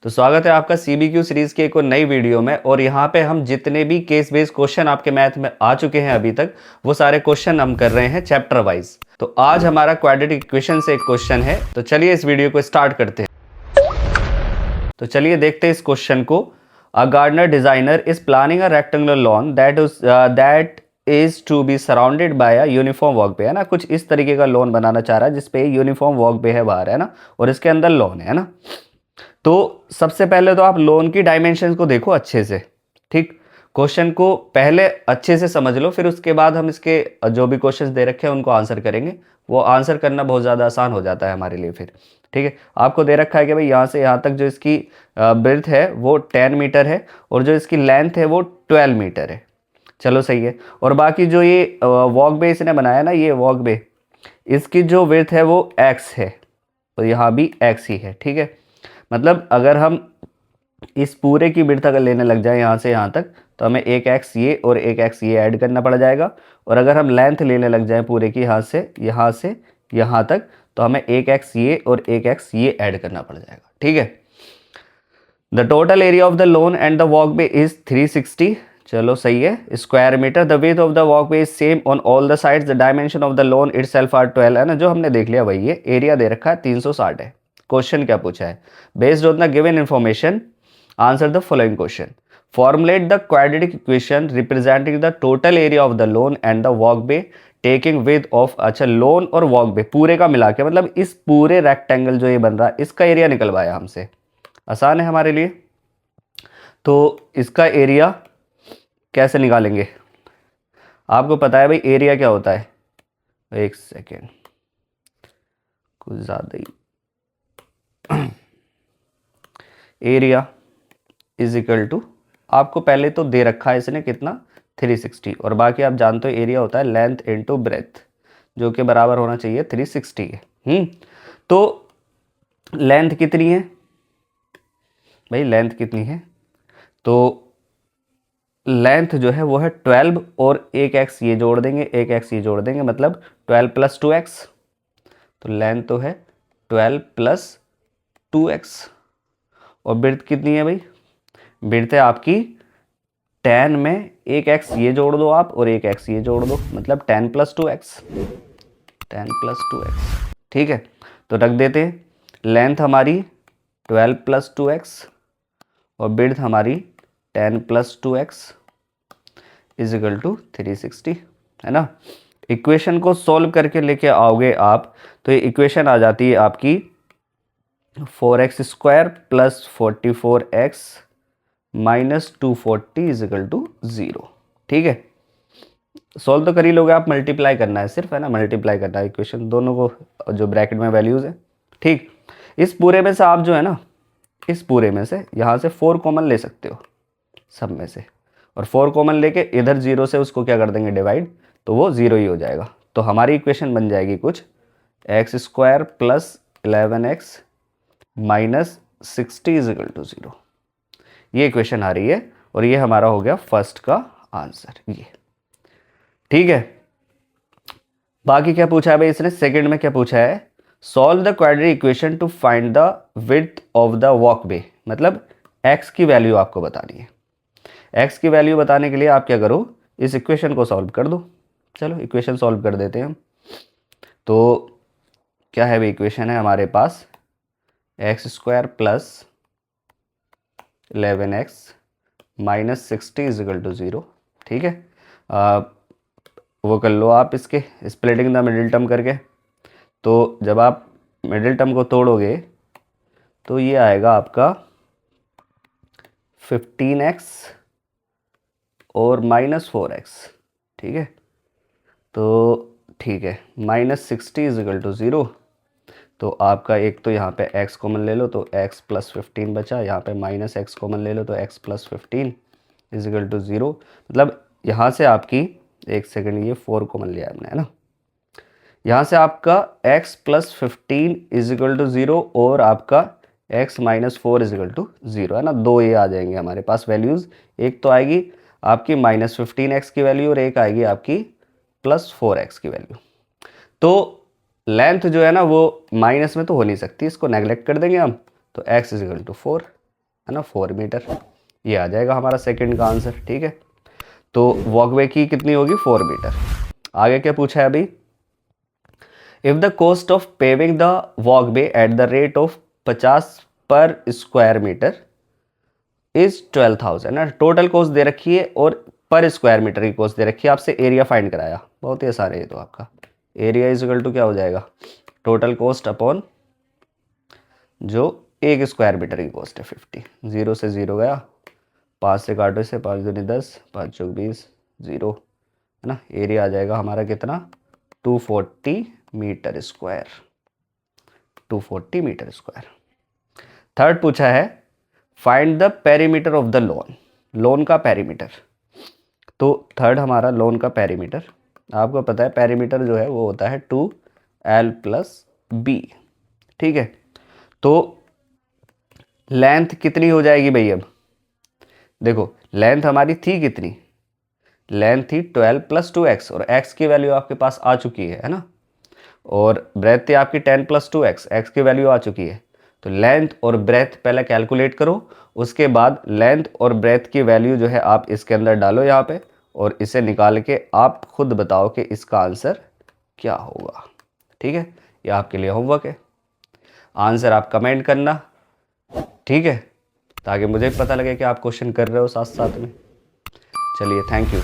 तो स्वागत है आपका सीबीक्यू सीरीज के एक और नई वीडियो में। और यहाँ पे हम जितने भी केस बेस्ड क्वेश्चन आपके मैथ में आ चुके हैं अभी तक, वो सारे क्वेश्चन हम कर रहे हैं चैप्टर वाइज। तो आज हमारा क्वाड्रेटिक इक्वेशन से एक क्वेश्चन है, तो चलिए इस वीडियो को स्टार्ट करते हैं। तो चलिए देखते हैं इस क्वेश्चन को। A gardener designer is planning a rectangular lawn that is to be surrounded by a uniform walkway, है ना। कुछ इस तरीके का लॉन बनाना चाह रहा है जिसपे यूनिफॉर्म वॉकवे है बाहर, है ना, और इसके अंदर लॉन है ना। तो सबसे पहले तो आप लोन की डायमेंशंस को देखो अच्छे से, ठीक। क्वेश्चन को पहले अच्छे से समझ लो, फिर उसके बाद हम इसके जो भी क्वेश्चंस दे रखे हैं उनको आंसर करेंगे। वो आंसर करना बहुत ज़्यादा आसान हो जाता है हमारे लिए फिर, ठीक है। आपको दे रखा है कि भाई यहाँ से यहाँ तक जो इसकी ब्रेड्थ है वो 10 मीटर है और जो इसकी लेंथ है वो 12 मीटर है। चलो सही है। और बाकी जो ये वॉक बे इसने बनाया ना, ये वॉक बे, इसकी जो विड्थ है वो x है, तो यहाँ भी x ही है, ठीक है। मतलब अगर हम इस पूरे की विड्थ अगर लेने लग जाए यहाँ से यहाँ तक, तो हमें एक एक्स ये और एक एक्स ये ऐड करना पड़ जाएगा। और अगर हम लेंथ लेने लग जाए पूरे की यहाँ से यहाँ तक, तो हमें एक एक्स ये और एक एक्स ये ऐड करना पड़ जाएगा, ठीक है। The total area of the lawn and the walk way is 360, चलो सही है, square metre. The width of the walk way is same on all the sides. The dimension of the lawn itself are 12, है ना, जो हमने देख लिया वही है। एरिया दे रखा है 360 है। क्वेश्चन क्या पूछा है? Based on the given information answer the following question. Formulate the quadratic equation representing the total area of the lawn and the walk way taking with of, अच्छा, लोन और वॉक वे पूरे का मिला के, मतलब इस पूरे रेक्टेंगल जो ये बन रहा है इसका एरिया निकलवाया हमसे। आसान है हमारे लिए। तो इसका एरिया कैसे निकालेंगे? आपको पता है भाई एरिया क्या होता है। एक सेकेंड, कुछ ज़्यादा ही। एरिया इज इक्वल टू, आपको पहले तो दे रखा है इसने कितना, 360, और बाकी आप जानते हो एरिया होता है लेंथ इनटू ब्रेथ, जो कि बराबर होना चाहिए 360 के। तो लेंथ कितनी है भाई, लेंथ कितनी है? तो लेंथ जो है वो है 12, और एक एक्स ये जोड़ देंगे, एक एक्स ये जोड़ देंगे, मतलब 12 + 2x। तो लेंथ तो है 12 + 2x। और ब्रेड्थ कितनी है भाई? ब्रेड्थ है आपकी 10 में एक एक्स ये जोड़ दो आप और एक एक्स ये जोड़ दो, मतलब 10 + 2x, 10 + 2x, ठीक है। तो रख देते हैं, लेंथ हमारी 12 + 2x और ब्रेड्थ हमारी 10 + 2x इज इक्वल टू 360, है ना। इक्वेशन को सॉल्व करके लेके आओगे आप, तो ये इक्वेशन आ जाती है आपकी 4x² + 44x - 240 is equal to 0, ठीक है। सॉल्व तो कर ही लोगे आप, मल्टीप्लाई करना है सिर्फ, है ना, मल्टीप्लाई करना है इक्वेशन दोनों को जो ब्रैकेट में वैल्यूज है, ठीक। इस पूरे में से आप जो है ना, इस पूरे में से यहाँ से 4 कॉमन ले सकते हो सब में से, और 4 कॉमन लेके इधर 0 से उसको क्या कर देंगे डिवाइड, तो वो 0 ही हो जाएगा। तो हमारी इक्वेशन बन जाएगी कुछ x² + 11x - 60 is equal to 0। ये इक्वेशन आ रही है और ये हमारा हो गया फर्स्ट का आंसर, ये, ठीक है। बाकी क्या पूछा है भाई इसने? सेकंड में क्या पूछा है? Solve the quadratic equation two find the width of the walkway, मतलब x की वैल्यू आपको बतानी है। x की वैल्यू बताने के लिए आप क्या करो, इस इक्वेशन को सॉल्व कर दो। चलो इक्वेशन सॉल्व कर देते हैं हम। तो क्या है भाई, इक्वेशन है हमारे पास x² + 11x - 60 is equal to 0, ठीक है। वो कर लो आप इसके स्प्लिटिंग द मिडिल टर्म करके। तो जब आप मिडिल टर्म को तोड़ोगे तो ये आएगा आपका 15x और -4x, ठीक है। तो ठीक है, -60 इज इक्वल टू 0। तो आपका एक तो यहाँ पे x कॉमन ले लो तो x + 15 बचा, यहाँ पे -x कॉमन ले लो तो x + 15 इज इक्वल टू 0। मतलब यहाँ से आपकी, एक सेकेंड, ये 4 कॉमन लिया हमने, है ना। यहाँ से आपका x + 15 इज इक्वल टू 0 और आपका x - 4 इज इक्वल टू 0, है ना। दो ये आ जाएंगे हमारे पास वैल्यूज़। एक तो आएगी आपकी -15x की वैल्यू और एक आएगी आपकी +4x की वैल्यू। तो लेंथ जो है ना वो माइनस में तो हो नहीं सकती, इसको नेगलेक्ट कर देंगे हम, तो x इज इक्वल टू 4, है ना, 4 मीटर। ये आ जाएगा हमारा सेकंड का आंसर। ठीक है, तो वॉकवे की कितनी होगी, 4 मीटर। आगे क्या पूछा है अभी, if the cost of paving the walkway at the rate of 50 पर स्क्वायर मीटर इज 12,000 ना, टोटल कॉस्ट दे रखी है और पर स्क्वायर मीटर की कॉस्ट दे रखी है, आपसे एरिया फाइंड कराया। बहुत ही आसान है ये तो, आपका एरिया इज इक्वल टू क्या हो जाएगा, टोटल कॉस्ट अपॉन जो 1 स्क्वायर मीटर की कॉस्ट है 50। 0 से 0 गया, 5 से काटो इसे, 5 दूनी 10, 5 चौक 20, 0 है ना। एरिया आ जाएगा हमारा कितना, 240 metre square, 240 metre square. Third पूछा है, find the perimeter of the lawn, lawn का पेरीमीटर। तो थर्ड हमारा लोन का पेरीमीटर, आपको पता है पेरीमीटर जो है वो होता है 2L + B। ठीक है, तो लेंथ कितनी हो जाएगी भाई, अब देखो लेंथ हमारी थी कितनी, लेंथ थी 12 + 2x और x की वैल्यू आपके पास आ चुकी है ना, और ब्रेथ थी आपकी 10 + 2x, x की वैल्यू आ चुकी है। तो लेंथ और ब्रेथ पहले कैलकुलेट करो, उसके बाद लेंथ और ब्रेथ की वैल्यू जो है आप इसके अंदर डालो यहाँ पे, और इसे निकाल के आप खुद बताओ कि इसका आंसर क्या होगा। ठीक है, यह आपके लिए होमवर्क है, आंसर आप कमेंट करना। ठीक है, ताकि मुझे पता लगे कि आप क्वेश्चन कर रहे हो साथ साथ में। चलिए, थैंक यू।